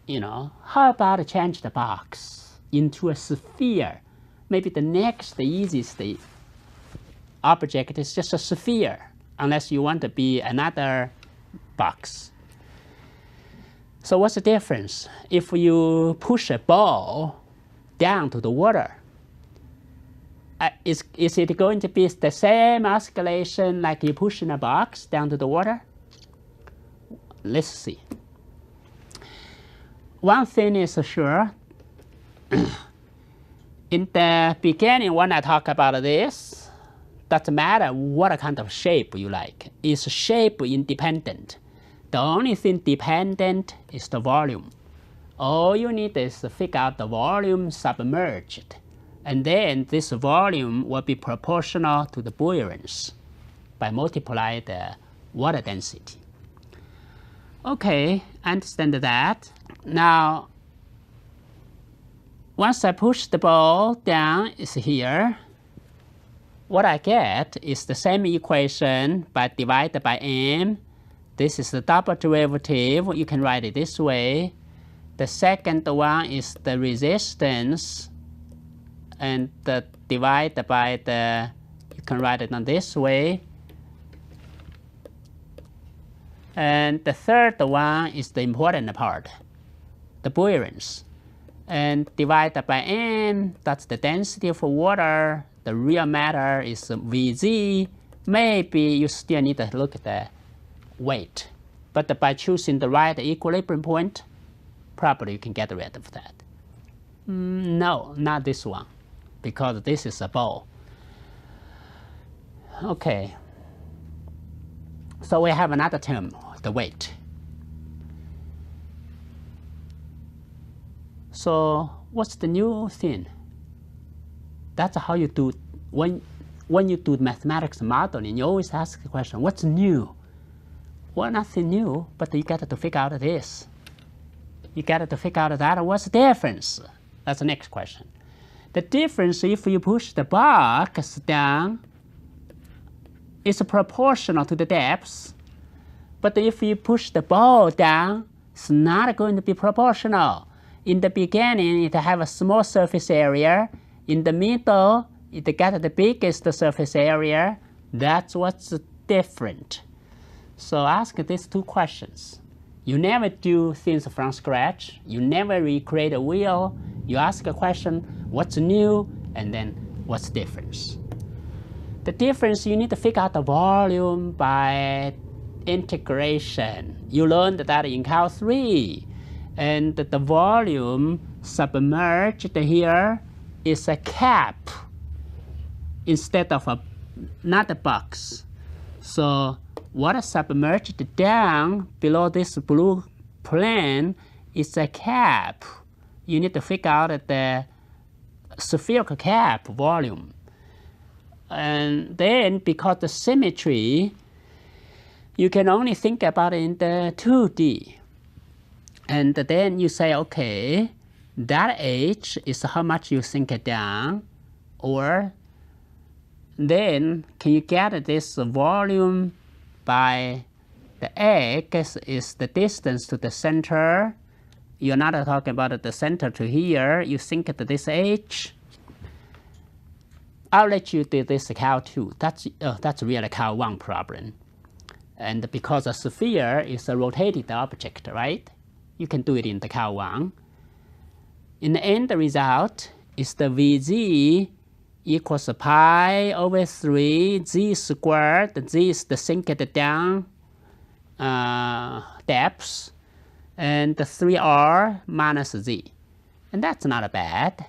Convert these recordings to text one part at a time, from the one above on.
how about change the box into a sphere? Maybe the next easiest object is just a sphere, unless you want to be another box. So what's the difference? If you push a ball down to the water, is it going to be the same oscillation like you pushing a box down to the water? Let's see. One thing is sure. In the beginning, when I talk about this, doesn't matter what kind of shape you like. It's shape independent. The only thing dependent is the volume. All you need is to figure out the volume submerged. And then this volume will be proportional to the buoyancy by multiplying the water density. Okay, I understand that. Now, once I push the ball down, it's here. What I get is the same equation, but divided by m. This is the double derivative. You can write it this way. The second one is the resistance, and divided by the, you can write it on this way. And the third one is the important part, the buoyancy. And divided by m, that's the density of water. The real matter is Vz. Maybe you still need to look at the weight. But by choosing the right equilibrium point, probably you can get rid of that. No, not this one, because this is a ball. Okay. So we have another term, the weight. So what's the new thing? That's how you do, when you do mathematics modeling, you always ask the question, what's new? Well, nothing new, but you got to figure out this. You got to figure out that, what's the difference? That's the next question. The difference, if you push the box down, is proportional to the depth. But if you push the ball down, it's not going to be proportional. In the beginning, it have a small surface area. In the middle, it got the biggest surface area. That's what's different. So ask these two questions. You never do things from scratch. You never recreate a wheel. You ask a question, what's new, and then what's the difference? The difference, you need to figure out the volume by integration. You learned that in Cal 3. And the volume submerged here is a cap instead of not a box. So water submerged down below this blue plane is a cap. You need to figure out the spherical cap volume. And then because the symmetry, you can only think about it in the 2D. And then you say, okay, that h is how much you sink it down, or then can you get this volume by the x is the distance to the center. You're not talking about the center to here. You sink it to this h. I'll let you do this Cal 2. That's really Cal 1 problem. And because a sphere is a rotated object, right? You can do it in the Cal 1. In the end result is the Vz equals pi over 3 z squared. Z is the sinked down depth, and the 3r minus z. And that's not bad.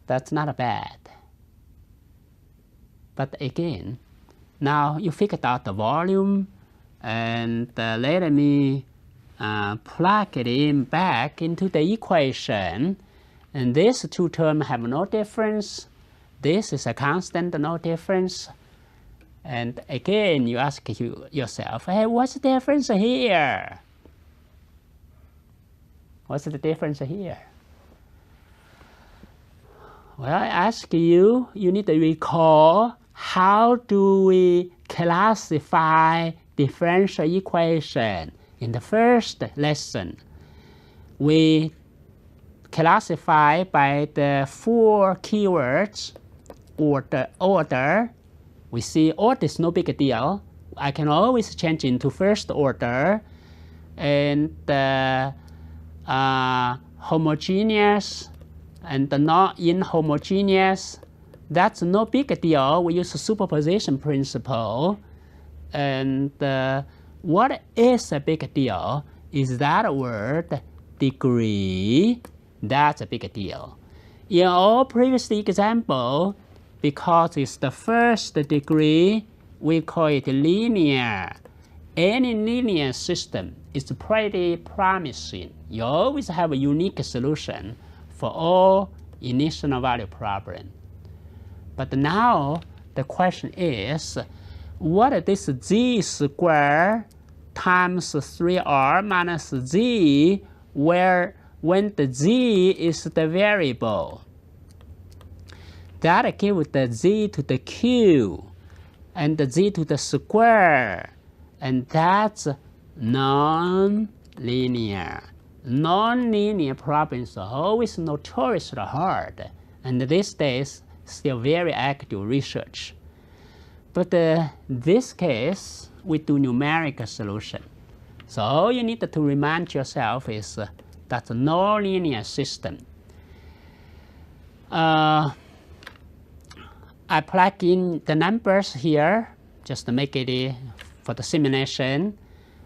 That's not bad. But again, now you figured out the volume, and let me plug it in back into the equation. And these two terms have no difference. This is a constant, no difference. And again, you ask yourself, hey, what's the difference here? What's the difference here? Well, I ask you, you need to recall, how do we classify differential equation in the first lesson? we classify by the 4 keywords order. We see order is no big deal. I can always change into first order, and homogeneous and not inhomogeneous. That's no big deal. We use the superposition principle. And what is a big deal is that word degree. That's a big deal. In all previous example, because it's the first degree, we call it linear. Any linear system is pretty promising. You always have a unique solution for all initial value problem. But now the question is, what is this z squared times 3r minus z, where when the z is the variable? That gives the z to the q and the z to the square, and that's non-linear. Non-linear problems are always notoriously hard, and these days still very active research. But this case, we do numerical solution. So all you need to remind yourself is that's a non-linear system. I plug in the numbers here just to make it for the simulation.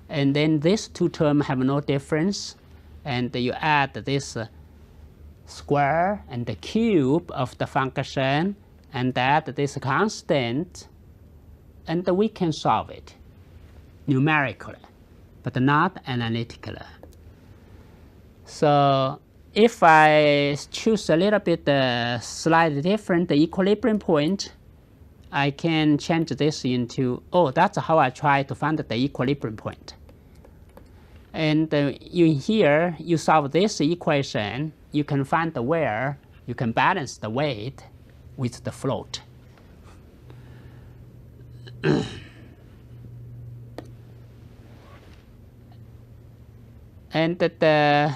And then these two terms have no difference. And you add this square and the cube of the function and add this constant. And we can solve it numerically, but not analytically. So if I choose a little bit slightly different equilibrium point, I can change this into, oh, that's how I try to find the equilibrium point. And here, you solve this equation, you can find where you can balance the weight with the float. And the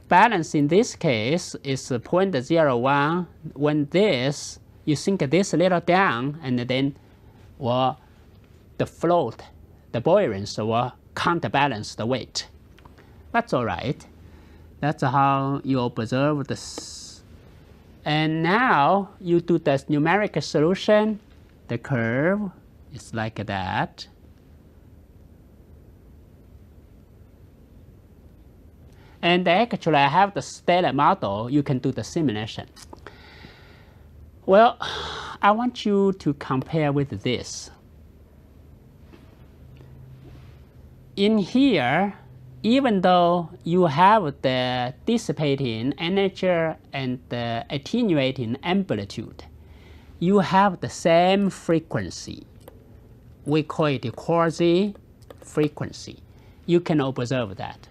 balance in this case is 0.01. When this, you sink this a little down, and then the float, the buoyancy will counterbalance the weight. That's all right. That's how you observe this. And now you do the numerical solution. The curve is like that. And actually, I have the stellar model. You can do the simulation. Well, I want you to compare with this. In here, even though you have the dissipating energy and the attenuating amplitude, you have the same frequency. We call it quasi-frequency. You can observe that.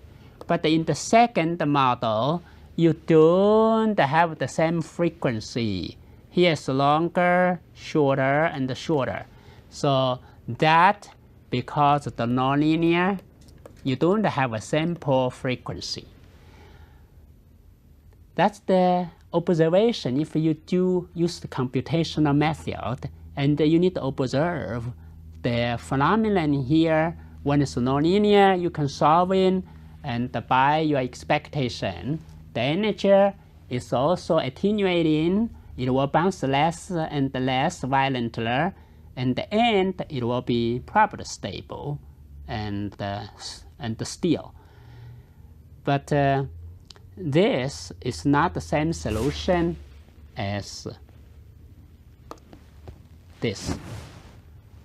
But in the second model, you don't have the same frequency. Here's longer, shorter, and shorter. So that, because of the nonlinear, you don't have a sample frequency. That's the observation if you do use the computational method, and you need to observe the phenomenon here. When it's nonlinear, you can solve it, and by your expectation, the energy is also attenuating. It will bounce less and less violently, and the end it will be probably stable and still. But this is not the same solution as this.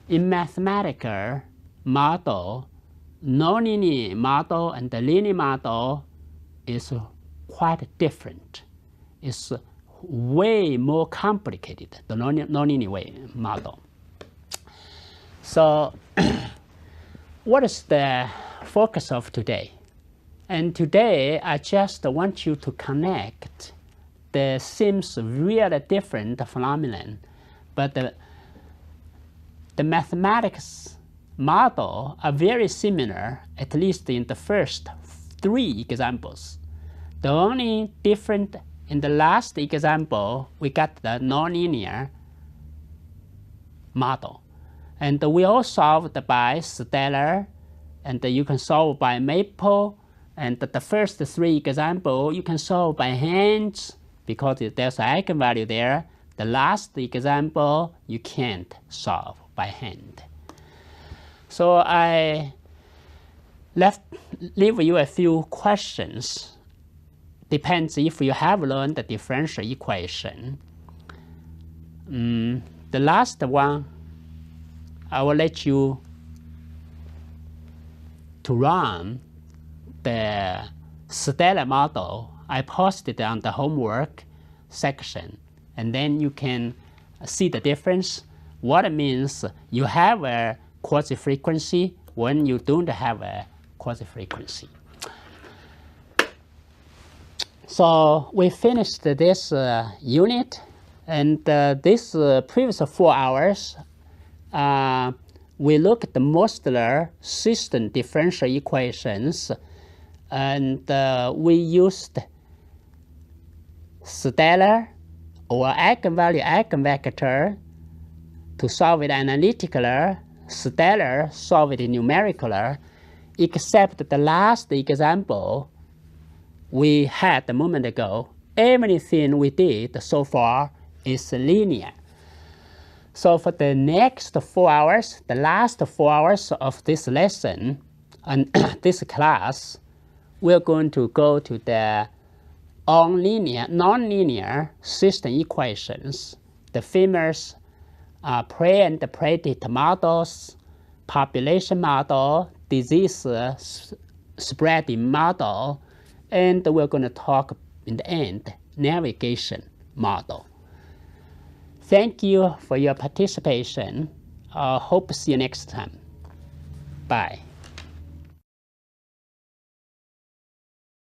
In mathematical model, nonlinear model and the linear model is quite different. It's way more complicated, the nonlinear model. So what is the focus of today? And today, I just want you to connect the seems really different phenomenon, but the mathematics model are very similar, at least in the first 3 examples. The only different in the last example, we got the nonlinear model. And we all solved by Stellar, and you can solve by Maple. And the first 3 examples you can solve by hand because there's an eigenvalue there. The last example you can't solve by hand. So I leave you a few questions. Depends if you have learned the differential equation. The last one, I will let you to run the Stellar model. I posted on the homework section, and then you can see the difference. What it means you have a quasi-frequency when you don't have a quasi-frequency. So we finished this unit, and this previous 4 hours, we looked at the modular system differential equations, and we used Stellar or eigenvalue eigenvector to solve it analytically, Stellar solve it numerically, except the last example we had a moment ago. Everything we did so far is linear. So for the next 4 hours, the last 4 hours of this lesson and this class, we're going to go to the nonlinear system equations, the famous pre- and predict models, population model, disease spreading model, and we're going to talk in the end, navigation model. Thank you for your participation. Hope to see you next time. Bye.